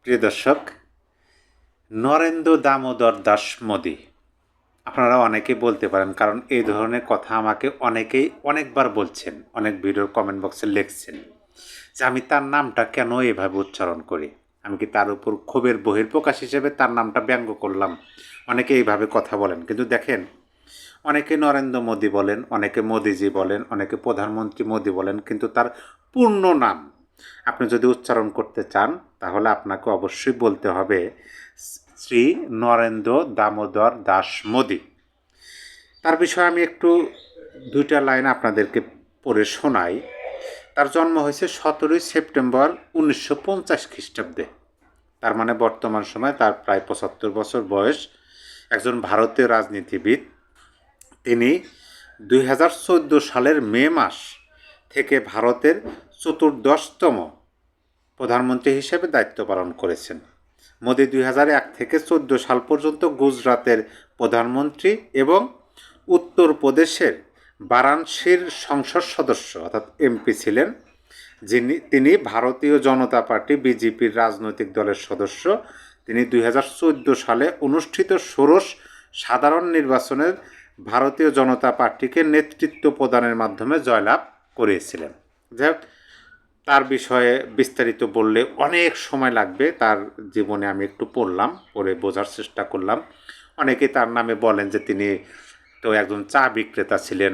প্রিয় দর্শক, নরেন্দ্র দামোদর দাস মোদি আপনারা অনেকেই বলতে পারেন, কারণ এই ধরনের কথা আমাকে অনেকেই অনেকবার বলছেন, অনেক ভিডিওর কমেন্ট বক্সে লিখছেন যে আমি তার নামটা কেন এভাবে উচ্চারণ করি, আমি কি তার উপর ক্ষোভের বহিঃপ্রকাশ হিসেবে তার নামটা ব্যঙ্গ করলাম। অনেকে এইভাবে কথা বলেন, কিন্তু দেখেন, অনেকে নরেন্দ্র মোদি বলেন, অনেকে মোদিজি বলেন, অনেকে প্রধানমন্ত্রী মোদি বলেন, কিন্তু তার পূর্ণ নাম আপনি যদি উচ্চারণ করতে চান তাহলে আপনাকে অবশ্যই বলতে হবে শ্রী নরেন্দ্র দামোদর দাস মোদি। তার বিষয়ে আমি একটু দুইটা লাইন আপনাদেরকে পড়ে শোনাই। তার জন্ম হয়েছে 17ই সেপ্টেম্বর 1950 খ্রিস্টাব্দে। তার মানে বর্তমান সময় তার প্রায় 75 বছর বয়স। একজন ভারতীয় রাজনীতিবিদ। তিনি 2014 সালের মে মাস থেকে ভারতের 14তম প্রধানমন্ত্রী হিসেবে দায়িত্ব পালন করেছেন। মোদি 2001 থেকে 14 সাল পর্যন্ত গুজরাতের প্রধানমন্ত্রী এবং উত্তরপ্রদেশের বারাণসীর সংসদ সদস্য অর্থাৎ এমপি ছিলেন। তিনি ভারতীয় জনতা পার্টি বিজেপির রাজনৈতিক দলের সদস্য। তিনি 2014 সালে অনুষ্ঠিত ষোড়শ সাধারণ নির্বাচনের ভারতীয় জনতা পার্টিকে নেতৃত্ব প্রদানের মাধ্যমে জয়লাভ করেছিলেন। যাই হোক, তার বিষয়ে বিস্তারিত বললে অনেক সময় লাগবে। তার জীবনে আমি একটু পড়ে বোঝার চেষ্টা করলাম। অনেকে তার নামে বলেন যে তিনি তো একজন চা বিক্রেতা ছিলেন,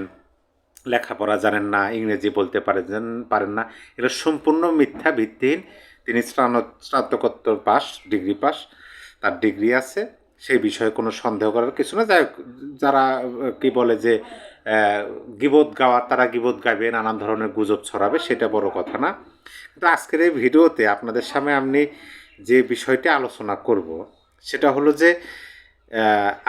লেখাপড়া জানেন না, ইংরেজি বলতে পারেন না। এটা সম্পূর্ণ মিথ্যা, ভিত্তিহীন। তিনি স্নাতকোত্তর ডিগ্রি পাস, তার ডিগ্রি আছে, সেই বিষয়ে কোনো সন্দেহ করার কিছু না। যাই হোক, যারা কি বলে যে গীবত গাওয়ার, তারা গীবত গাইবে, নানান ধরনের গুজব ছড়াবে, সেটা বড় কথা না। কিন্তু আজকের এই ভিডিওতে আপনাদের সামনে আমি যে বিষয়টি আলোচনা করব সেটা হলো যে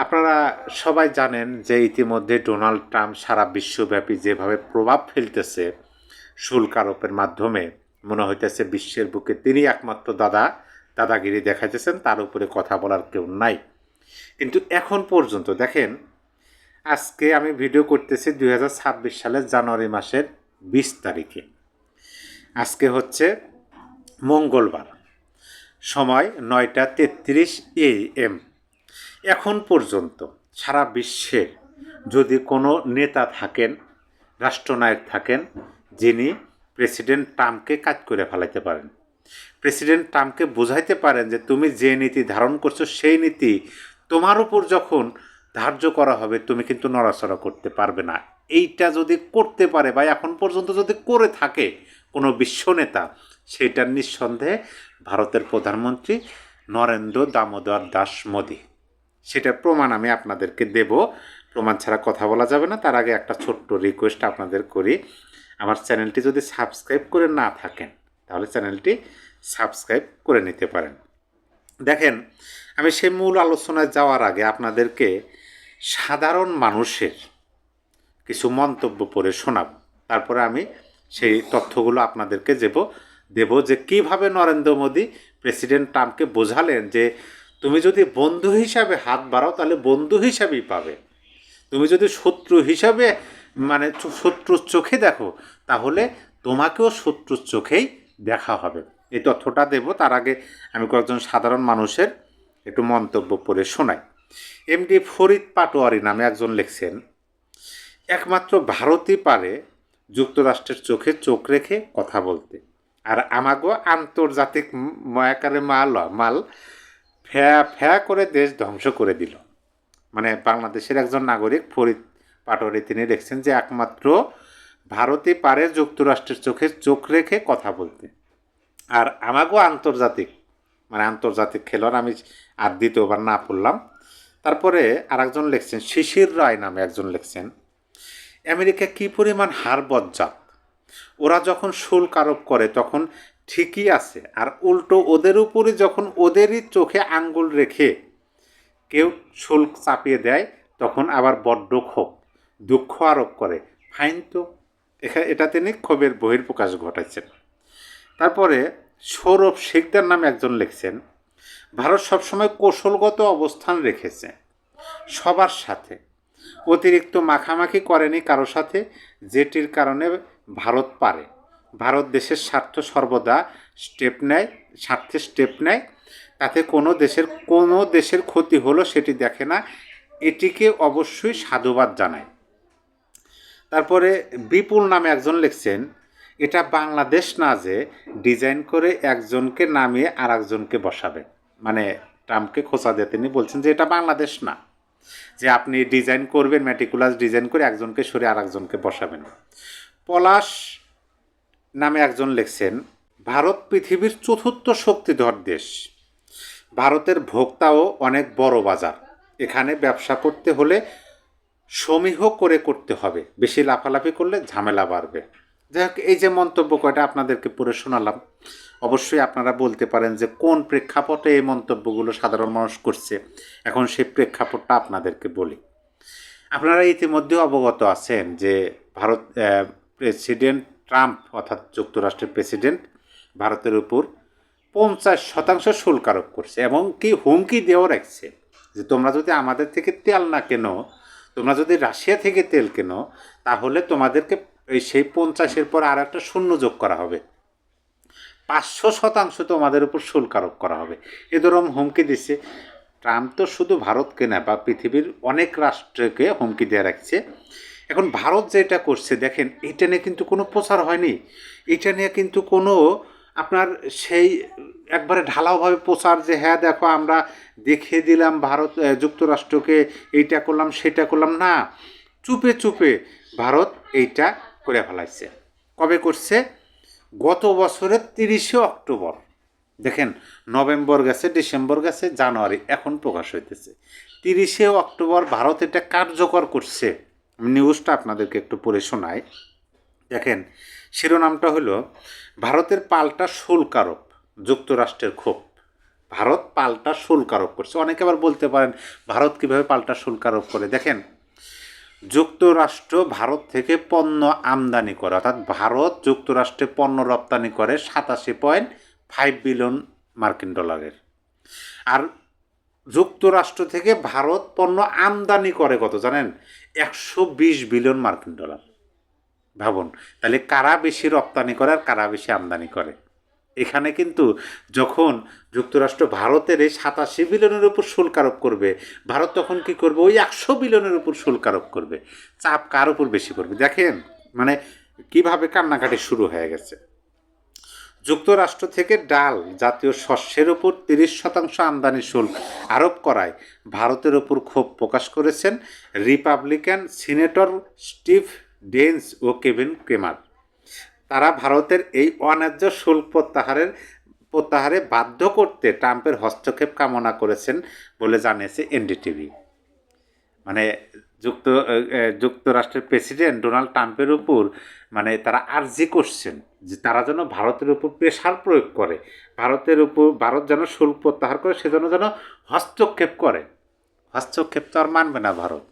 আপনারা সবাই জানেন যে ইতিমধ্যে ডোনাল্ড ট্রাম্প সারা বিশ্বব্যাপী যেভাবে প্রভাব ফেলতেছে শুল্ক আরোপের মাধ্যমে, মনে হইতেছে বিশ্বের বুকে তিনি একমাত্র দাদাগিরি দেখাইতেছেন, তার উপরে কথা বলার কেউ নাই। কিন্তু এখন পর্যন্ত দেখেন, আজকে আমি ভিডিও করতেছি 2026 সালের জানুয়ারি মাসের 20 তারিখে। আজকে হচ্ছে মঙ্গলবার, সময় 9:33 AM। এখন পর্যন্ত সারা বিশ্বের যদি কোনো নেতা থাকেন, রাষ্ট্রনায়ক থাকেন, যিনি প্রেসিডেন্ট ট্রাম্পকে কাজ করে ফেলাইতে পারেন, প্রেসিডেন্ট ট্রাম্পকে বোঝাইতে পারেন যে তুমি যে নীতি ধারণ করছো সেই নীতি তোমার উপর যখন ধার্য করা হবে তুমি কিন্তু নড়াচড়া করতে পারবে না, এইটা যদি করতে পারে বা এখন পর্যন্ত যদি করে থাকে কোনো বিশ্ব নেতা, সেটার নিঃসন্দেহে ভারতের প্রধানমন্ত্রী নরেন্দ্র দামোদর দাস মোদি। সেটার প্রমাণ আমি আপনাদেরকে দেব। প্রমাণ ছাড়া কথা বলা যাবে না। তার আগে একটা ছোট্ট রিকোয়েস্ট আপনাদের করি, আমার চ্যানেলটি যদি সাবস্ক্রাইব করে না থাকেন তাহলে চ্যানেলটি সাবস্ক্রাইব করে নিতে পারেন। দেখেন, আমি সেই মূল আলোচনায় যাওয়ার আগে আপনাদেরকে সাধারণ মানুষের কিছু মন্তব্য পড়ে শোনাব, তারপরে আমি সেই তথ্যগুলো আপনাদেরকে দেব যে কীভাবে নরেন্দ্র মোদি প্রেসিডেন্ট ট্রাম্পকে বোঝালেন যে তুমি যদি বন্ধু হিসাবে হাত বাড়াও তাহলে বন্ধু হিসাবেই পাবে, তুমি যদি শত্রু হিসাবে মানে শত্রুর চোখে দেখো তাহলে তোমাকেও শত্রুর চোখেই দেখা হবে। এই তথ্যটা দেব। তার আগে আমি কয়েকজন সাধারণ মানুষের একটু মন্তব্য পড়ে শোনাই। এমডি ফরিদ পাটোয়ারি নামে একজন লিখছেন, একমাত্র ভারতই পারে যুক্তরাষ্ট্রের চোখে চোখ রেখে কথা বলতে, আর আমাগো আন্তর্জাতিক ময়াকারে মাল ফ্যা করে দেশ ধ্বংস করে দিল। মানে বাংলাদেশের একজন নাগরিক ফরিদ পাটোয়ারি তিনি লিখছেন যে একমাত্র ভারতই পারে যুক্তরাষ্ট্রের চোখে চোখ রেখে কথা বলতে, আর আমাগো আন্তর্জাতিক খেলোয়াড়, আমি আর দ্বিতীয়বার না পড়লাম। তারপরে আর একজন লিখছেন, শিশির রায় নামে একজন লিখছেন, আমেরিকা কী পরিমাণ হার বজ্জাত, ওরা যখন শুল্ক আরোপ করে তখন ঠিকই আছে, আর উল্টো ওদের উপরে যখন ওদেরই চোখে আঙ্গুল রেখে কেউ শুল্ক চাপিয়ে দেয় তখন আবার বড্ড দুঃখ আরোপ করে, ফাইন তো। এটা তিনি ক্ষোভের বহিঃপ্রকাশ ঘটাচ্ছেন। তারপরে সৌরভ শিকদার নামে একজন লিখছেন, ভারত সবসময় কৌশলগত অবস্থান রেখেছে সবার সাথে, অতিরিক্ত মাখামাখি করেনি কারো সাথে, যেটির কারণে ভারত পারে। ভারত দেশের স্বার্থে সর্বদা স্টেপ নেয়, তাতে কোনো দেশের ক্ষতি হলো সেটি দেখে না, এটিকে অবশ্যই সাধুবাদ জানায়। তারপরে বিপুল নামে একজন লিখছেন, এটা বাংলাদেশ না যে ডিজাইন করে একজনকে নামিয়ে আর একজনকে বসাবে। মানে ট্রাম্পকে খোঁচা দিয়ে তিনি বলছেন যে এটা বাংলাদেশ না, যে আপনি ডিজাইন করবেন, ম্যাটিকুলাস ডিজাইন করে একজনকে সরে আর একজনকে বসাবেন। পলাশ নামে একজন লিখছেন, ভারত পৃথিবীর চতুর্থ শক্তিধর দেশ, ভারতের ভোক্তাও অনেক বড় বাজার, এখানে ব্যবসা করতে হলে সমীহ করে করতে হবে, বেশি লাফালাফি করলে ঝামেলা বাড়বে। যাই হোক, এই যে মন্তব্য কয়টা আপনাদেরকে পড়ে শোনালাম, অবশ্যই আপনারা বলতে পারেন যে কোন প্রেক্ষাপটে এই মন্তব্যগুলো সাধারণ মানুষ করছে। এখন সেই প্রেক্ষাপটটা আপনাদেরকে বলি। আপনারা ইতিমধ্যে অবগত আছেন যে প্রেসিডেন্ট ট্রাম্প অর্থাৎ যুক্তরাষ্ট্রের প্রেসিডেন্ট ভারতের উপর 50% শুল্ক আরোপ করছে এবং কি হুমকি দিয়েও রাখছে যে তোমরা যদি আমাদের থেকে তেল না কেনো, তোমরা যদি রাশিয়া থেকে তেল কেনো, তাহলে তোমাদেরকে সেই 50-এর পর আর একটা শূন্য যোগ করা হবে, 500% তোমাদের উপর শুল্ক আরোপ করা হবে। এ ধরুন হুমকি দিচ্ছে। ট্রাম্প তো শুধু ভারতকে না, বা পৃথিবীর অনেক রাষ্ট্রকে হুমকি দিয়ে রাখছে। এখন ভারত যেটা করছে দেখেন, এটা নিয়ে কিন্তু কোনো প্রচার হয়নি, এটা নিয়ে কিন্তু কোনো আপনার সেই একবারে ঢালাওভাবে প্রচার যে হ্যাঁ দেখো আমরা দেখিয়ে দিলাম ভারত যুক্তরাষ্ট্রকে এইটা করলাম সেটা করলাম, না, চুপে চুপে ভারত এইটা করে ফেলাইছে। কবে করছে? গত বছরের 30শে অক্টোবর। দেখেন, নভেম্বর গেছে, ডিসেম্বর গেছে, জানুয়ারি এখন প্রকাশ হইতেছে। 30শে অক্টোবর ভারত এটা কার্যকর করছে। আমি নিউজটা আপনাদেরকে একটু পড়ে শোনাই। দেখেন, শিরোনামটা হলো ভারতের পাল্টা শুল্ক আরোপ, যুক্তরাষ্ট্রের ক্ষোভ। ভারত পাল্টা শুল্ক আরোপ করছে। অনেকে আবার বলতে পারেন ভারত কীভাবে পাল্টা শুল্ক আরোপ করে। দেখেন, যুক্তরাষ্ট্র ভারত থেকে পণ্য আমদানি করে, অর্থাৎ ভারত যুক্তরাষ্ট্রে পণ্য রপ্তানি করে 87.5 বিলিয়ন মার্কিন ডলারের। আর যুক্তরাষ্ট্র থেকে ভারত পণ্য আমদানি করে কত জানেন? 120 বিলিয়ন মার্কিন ডলার। ভাবুন তাহলে কারা বেশি রপ্তানি করে আর কারা বেশি আমদানি করে। এখানে কিন্তু যখন যুক্তরাষ্ট্র ভারতের এই 87 বিলিয়নের উপর শুল্ক আরোপ করবে, ভারত তখন কি করবে? ওই 100 বিলিয়নের উপর শুল্ক আরোপ করবে। চাপ কার উপর বেশি করবে? দেখেন মানে কিভাবে কান্নাকাটি শুরু হয়ে গেছে। যুক্তরাষ্ট্র থেকে ডাল জাতীয় শস্যের উপর 30% আমদানি শুল্ক আরোপ করায় ভারতের উপর ক্ষোভ প্রকাশ করেছেন রিপাবলিকান সিনেটর স্টিভ ডেন্স ও কেভিন ক্রেমার। তারা ভারতের এই অন্যায্য শুল্ক প্রত্যাহারে বাধ্য করতে ট্রাম্পের হস্তক্ষেপ কামনা করেছেন বলে জানিয়েছে এনডিটিভি। মানে যুক্তরাষ্ট্রের প্রেসিডেন্ট ডোনাল্ড ট্রাম্পের উপর মানে তারা আর্জি করছেন যে তারা যেন ভারতের উপর প্রেশার প্রয়োগ করে, ভারত যেন শুল্ক প্রত্যাহার করে, সেজন্য যেন হস্তক্ষেপ করে। হস্তক্ষেপ তো আর মানবে না ভারত।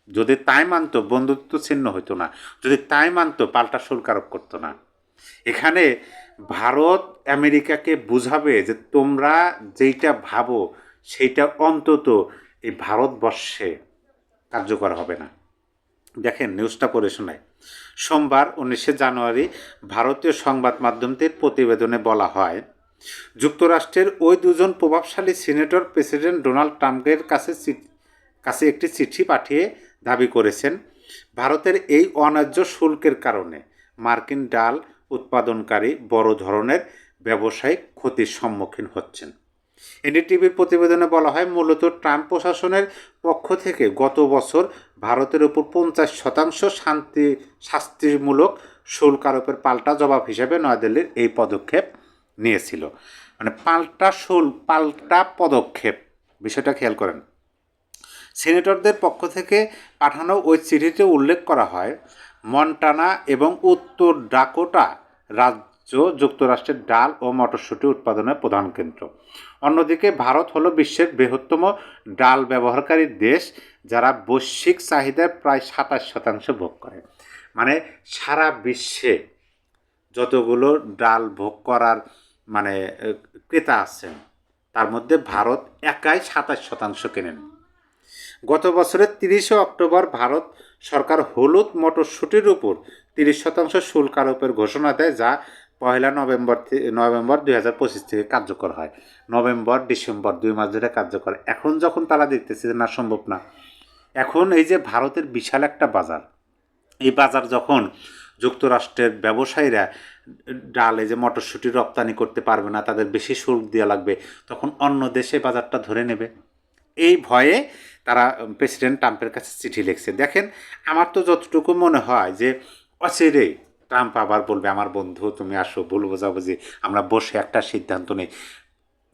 যদি তাই মানতো বন্ধুত্ব ছিন্ন হইতো না, যদি তাই মানতো পাল্টা শুল্ক আরোপ করতো না। এখানে ভারত আমেরিকাকে বুঝাবে যে তোমরা যেইটা ভাবো সেইটা অন্তত এই ভারতবর্ষে কার্যকর হবে না। দেখেন নিউজটা পড়ে শোনায়। সোমবার 19শে জানুয়ারি ভারতীয় সংবাদ মাধ্যমটির প্রতিবেদনে বলা হয়, যুক্তরাষ্ট্রের ওই দুজন প্রভাবশালী সিনেটর প্রেসিডেন্ট ডোনাল্ড ট্রাম্পের কাছে একটি চিঠি পাঠিয়ে দাবি করেছেন ভারতের এই অন্যায্য শুল্কের কারণে মার্কিন ডাল উৎপাদনকারী বড় ধরনের ব্যবসায়িক ক্ষতির সম্মুখীন হচ্ছেন। এনডিটিভির প্রতিবেদনে বলা হয়, মূলত ট্রাম্প প্রশাসনের পক্ষ থেকে গত বছর ভারতের উপর 50% শাস্তিমূলক শুল্ক আরোপের পাল্টা জবাব হিসেবে নয়াদিল্লির এই পদক্ষেপ নিয়েছিল। মানে পাল্টা পদক্ষেপ, বিষয়টা খেয়াল করেন। সিনেটরদের পক্ষ থেকে পাঠানো ওই চিঠিতে উল্লেখ করা হয়, মন্টানা এবং উত্তর ডাকোটা রাজ্য যুক্তরাষ্ট্রের ডাল ও মটরশুঁটি উৎপাদনের প্রধান কেন্দ্র। অন্যদিকে ভারত হলো বিশ্বের বৃহত্তম ডাল ব্যবহারকারী দেশ, যারা বৈশ্বিক চাহিদার প্রায় 27% ভোগ করে। মানে সারা বিশ্বে যতগুলো ডাল ভোগ করার মানে ক্রেতা আছেন তার মধ্যে ভারত একাই 27% কেনেন। গত বছরের 30শে অক্টোবর ভারত সরকার হলুদ মটরশুঁটির উপর 30% শুল্ক আরোপের ঘোষণা দেয়, যা নভেম্বর 2025 থেকে কার্যকর হয়। নভেম্বর ডিসেম্বর 2 মাস ধরে কার্যকর। এখন যখন তারা দেখতেছে যে না, সম্ভব না, এখন এই যে ভারতের বিশাল একটা বাজার, এই বাজার যখন যুক্তরাষ্ট্রের ব্যবসায়ীরা ডাল, এই যে মটরশুঁটি রপ্তানি করতে পারবে না, তাদের বেশি শুল্ক দেওয়া লাগবে, তখন অন্য দেশে বাজারটা ধরে নেবে। এই ভয়ে তারা প্রেসিডেন্ট ট্রাম্পের কাছে চিঠি লিখছে। দেখেন, আমার তো যতটুকু মনে হয় যে অচিরেই ট্রাম্প আবার বলবে, আমার বন্ধু তুমি আসো, ভুল বোঝাবুঝি, আমরা বসে একটা সিদ্ধান্ত নেই।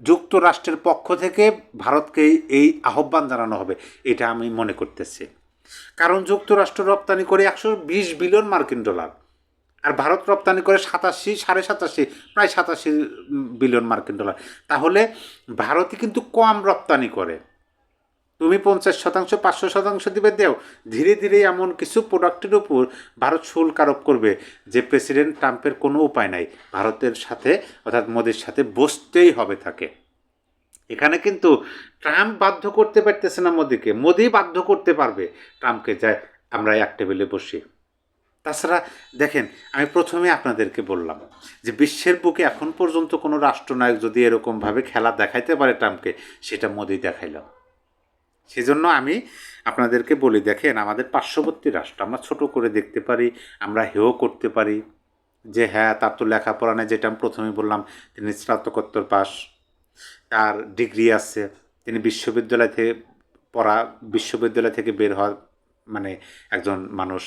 যুক্তরাষ্ট্রের পক্ষ থেকে ভারতকে এই আহ্বান জানানো হবে, এটা আমি মনে করতেছি। কারণ যুক্তরাষ্ট্র রপ্তানি করে 120 বিলিয়ন মার্কিন ডলার, আর ভারত রপ্তানি করে 87 প্রায় 87 বিলিয়ন মার্কিন ডলার। তাহলে ভারতই কিন্তু কম রপ্তানি করে। তুমি 50%, 500% দিবে দেও, ধীরে ধীরে এমন কিছু প্রোডাক্টের উপর ভারত শুল্ক আরোপ করবে যে প্রেসিডেন্ট ট্রাম্পের কোনো উপায় নাই, ভারতের সাথে অর্থাৎ মোদির সাথে বসতেই হবে তাকে। এখানে কিন্তু ট্রাম্প বাধ্য করতে পারতেছে না মোদিকে, মোদি বাধ্য করতে পারবে ট্রাম্পকে, যায় আমরা এক টেবিলে বসি। তাছাড়া দেখেন, আমি প্রথমে আপনাদেরকে বললাম যে বিশ্বের বুকে এখন পর্যন্ত কোনো রাষ্ট্রনায়ক যদি এরকমভাবে খেলা দেখাইতে পারে ট্রাম্পকে, সেটা মোদি দেখাইল। সেজন্য আমি আপনাদেরকে বলি, দেখেন আমাদের পার্শ্ববর্তী রাষ্ট্র আমরা ছোট করে দেখতে পারি, আমরা হেয় করতে পারি যে হ্যাঁ তার তো লেখাপড়া নেই, যেটা আমি প্রথমে বললাম, তিনি স্নাতকোত্তর পাস, তার ডিগ্রি আছে, তিনি বিশ্ববিদ্যালয় থেকে বের হওয়া মানে একজন মানুষ,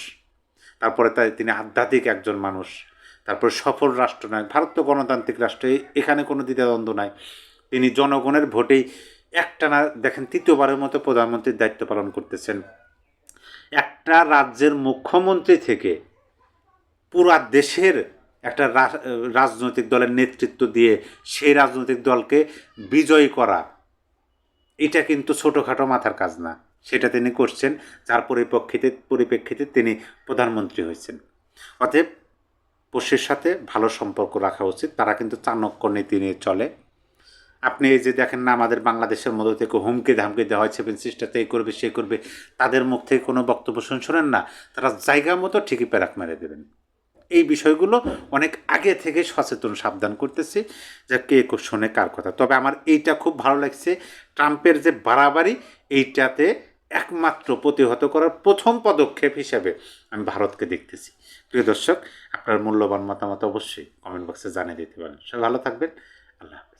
তারপরে তিনি আধ্যাত্মিক একজন মানুষ, তারপর সফল রাষ্ট্রনায়ক। ভারত তো গণতান্ত্রিক রাষ্ট্র, এখানে কোনো দ্বিধাদ্বন্দ্ব নাই। তিনি জনগণের ভোটেই একটানা দেখেন তৃতীয়বারের মতো প্রধানমন্ত্রীর দায়িত্ব পালন করতেছেন। একটা রাজ্যের মুখ্যমন্ত্রী থেকে পুরা দেশের একটা রাজনৈতিক দলের নেতৃত্ব দিয়ে সেই রাজনৈতিক দলকে বিজয়ী করা, এটা কিন্তু ছোটোখাটো মাথার কাজ না। সেটা তিনি করছেন, যার পরিপ্রেক্ষিতে তিনি প্রধানমন্ত্রী হয়েছেন। অতএব পড়শির সাথে ভালো সম্পর্ক রাখা উচিত। তারা কিন্তু চাণক্য নীতি নিয়ে চলে। আপনি এই যে দেখেন না, আমাদের বাংলাদেশের মধ্যে থেকে হুমকি ধামকি দেওয়া হয়, 7 সিস্টারতে এই করবে সে করবে, তাদের মুখ থেকে কোনো বক্তব্য শোনেন না, তারা জায়গা মতো ঠিকই প্যারাক মেরে দেবেন। এই বিষয়গুলো অনেক আগে থেকে সচেতন সাবধান করতেছি যে কে শোনে কার কথা। তবে আমার এইটা খুব ভালো লাগছে, ট্রাম্পের যে বাড়াবাড়ি, এইটাতে একমাত্র প্রতিহত করার প্রথম পদক্ষেপ হিসাবে আমি ভারতকে দেখতেছি। প্রিয় দর্শক, আপনার মূল্যবান মতামত অবশ্যই কমেন্ট বক্সে জানিয়ে দিতে পারেন। সবাই ভালো থাকবেন। আল্লাহ হাফেজ।